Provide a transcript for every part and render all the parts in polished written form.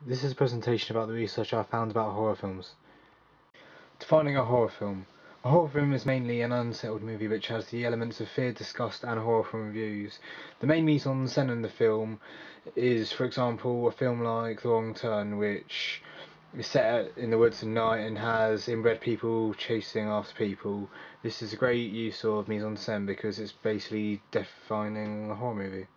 This is a presentation about the research I found about horror films. Defining a horror film. A horror film is mainly an unsettled movie which has the elements of fear, disgust and horror from reviews. The main mise en scène in the film is, for example, a film like The Wrong Turn, which is set in the woods at night and has inbred people chasing after people. This is a great use of mise en scène because it's basically defining a horror movie.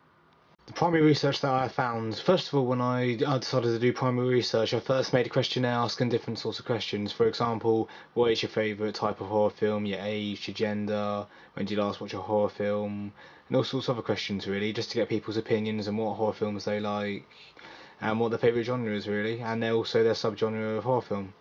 The primary research that I found, first of all, when I decided to do primary research, I first made a questionnaire asking different sorts of questions. For example, what is your favourite type of horror film, your age, your gender, when did you last watch a horror film, and all sorts of other questions really, just to get people's opinions on what horror films they like and what their favourite genre is really, and also their subgenre of horror film.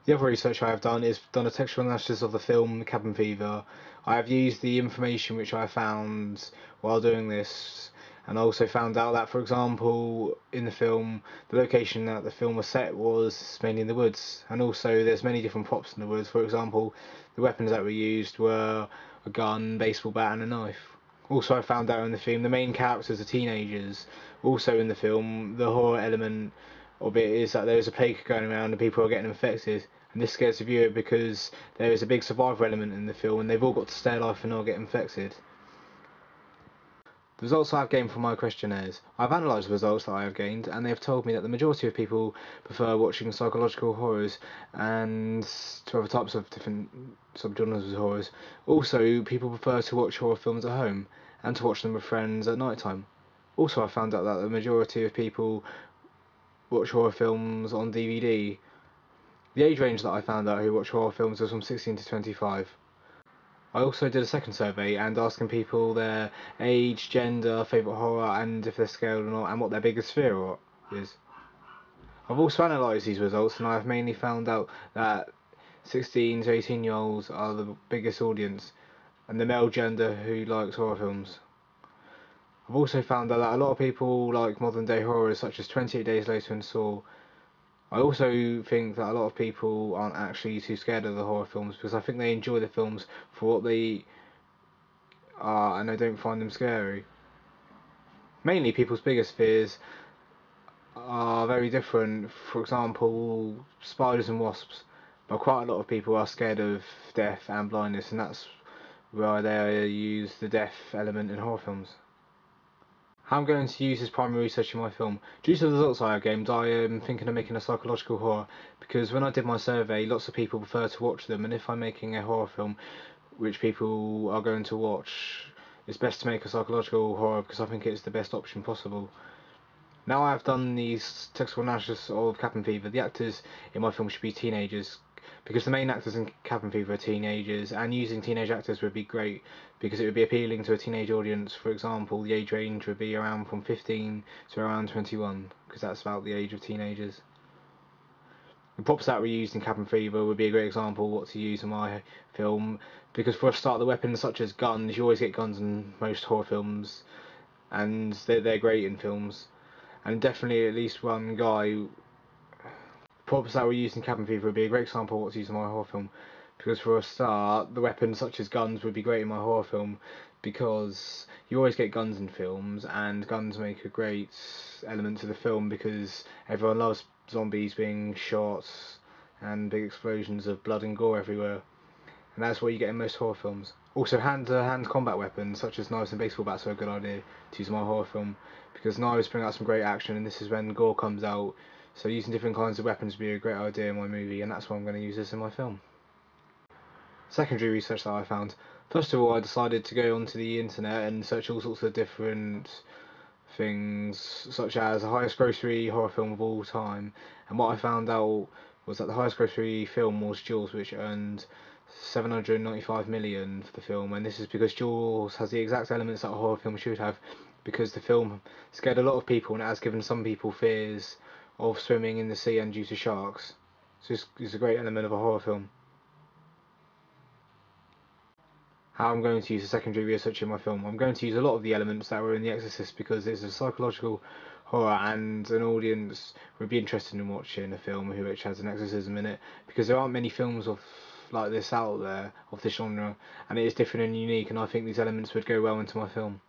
The other research I have done is done a textual analysis of the film Cabin Fever. I have used the information which I found while doing this, and I also found out that, for example, in the film, the location that the film was set was mainly in the woods, and also there's many different props in the woods. For example, the weapons that were used were a gun, baseball bat and a knife. Also, I found out in the film the main characters are teenagers. Also in the film, the horror element of it is that there's a plague going around and people are getting infected, and this scares the viewer because there is a big survival element in the film and they've all got to stay alive and not get infected. The results I have gained from my questionnaires. I've analysed the results that I have gained, and they have told me that the majority of people prefer watching psychological horrors and to other types of different subgenres of horrors. Also, people prefer to watch horror films at home and to watch them with friends at night time. Also, I found out that the majority of people watch horror films on DVD. The age range that I found out who watch horror films was from 16 to 25. I also did a second survey and asking people their age, gender, favourite horror and if they're scared or not and what their biggest fear is. I've also analysed these results and I've mainly found out that 16 to 18 year olds are the biggest audience and the male gender who likes horror films. I've also found out that a lot of people like modern day horrors such as 28 Days Later and Saw. I also think that a lot of people aren't actually too scared of the horror films because I think they enjoy the films for what they are and they don't find them scary. Mainly people's biggest fears are very different. For example, spiders and wasps, but quite a lot of people are scared of death and blindness, and that's why they use the death element in horror films. How I'm going to use this primary research in my film. Due to the results I have gained, I am thinking of making a psychological horror, because when I did my survey, lots of people prefer to watch them, and if I'm making a horror film which people are going to watch, it's best to make a psychological horror because I think it's the best option possible. Now I've done these textual analysis of Cabin Fever, the actors in my film should be teenagers, because the main actors in Cabin Fever are teenagers, and using teenage actors would be great because it would be appealing to a teenage audience. For example, the age range would be around from 15 to around 21, because that's about the age of teenagers. The props that were used in Cabin Fever would be a great example of what to use in my film, because for a start, the weapons such as guns, you always get guns in most horror films, and they're great in films. And definitely at least one guy. Props that were used in Cabin Fever would be a great example of what's used in my horror film, because for a start, the weapons such as guns would be great in my horror film, because you always get guns in films, and guns make a great element to the film because everyone loves zombies being shot and big explosions of blood and gore everywhere, and that's what you get in most horror films. Also, hand-to-hand combat weapons such as knives and baseball bats are a good idea to use in my horror film, because knives bring out some great action, and this is when gore comes out. So using different kinds of weapons would be a great idea in my movie, and that's why I'm going to use this in my film. Secondary research that I found. First of all, I decided to go onto the internet and search all sorts of different things, such as the highest grossing horror film of all time, and what I found out was that the highest grossing film was Jaws, which earned 795 million for the film, and this is because Jaws has the exact elements that a horror film should have, because the film scared a lot of people and it has given some people fears of swimming in the sea and due to sharks. So it's a great element of a horror film. How I'm going to use the secondary research in my film. I'm going to use a lot of the elements that were in The Exorcist because it's a psychological horror and an audience would be interested in watching a film which has an exorcism in it, because there aren't many films of like this out there of this genre, and it is different and unique, and I think these elements would go well into my film.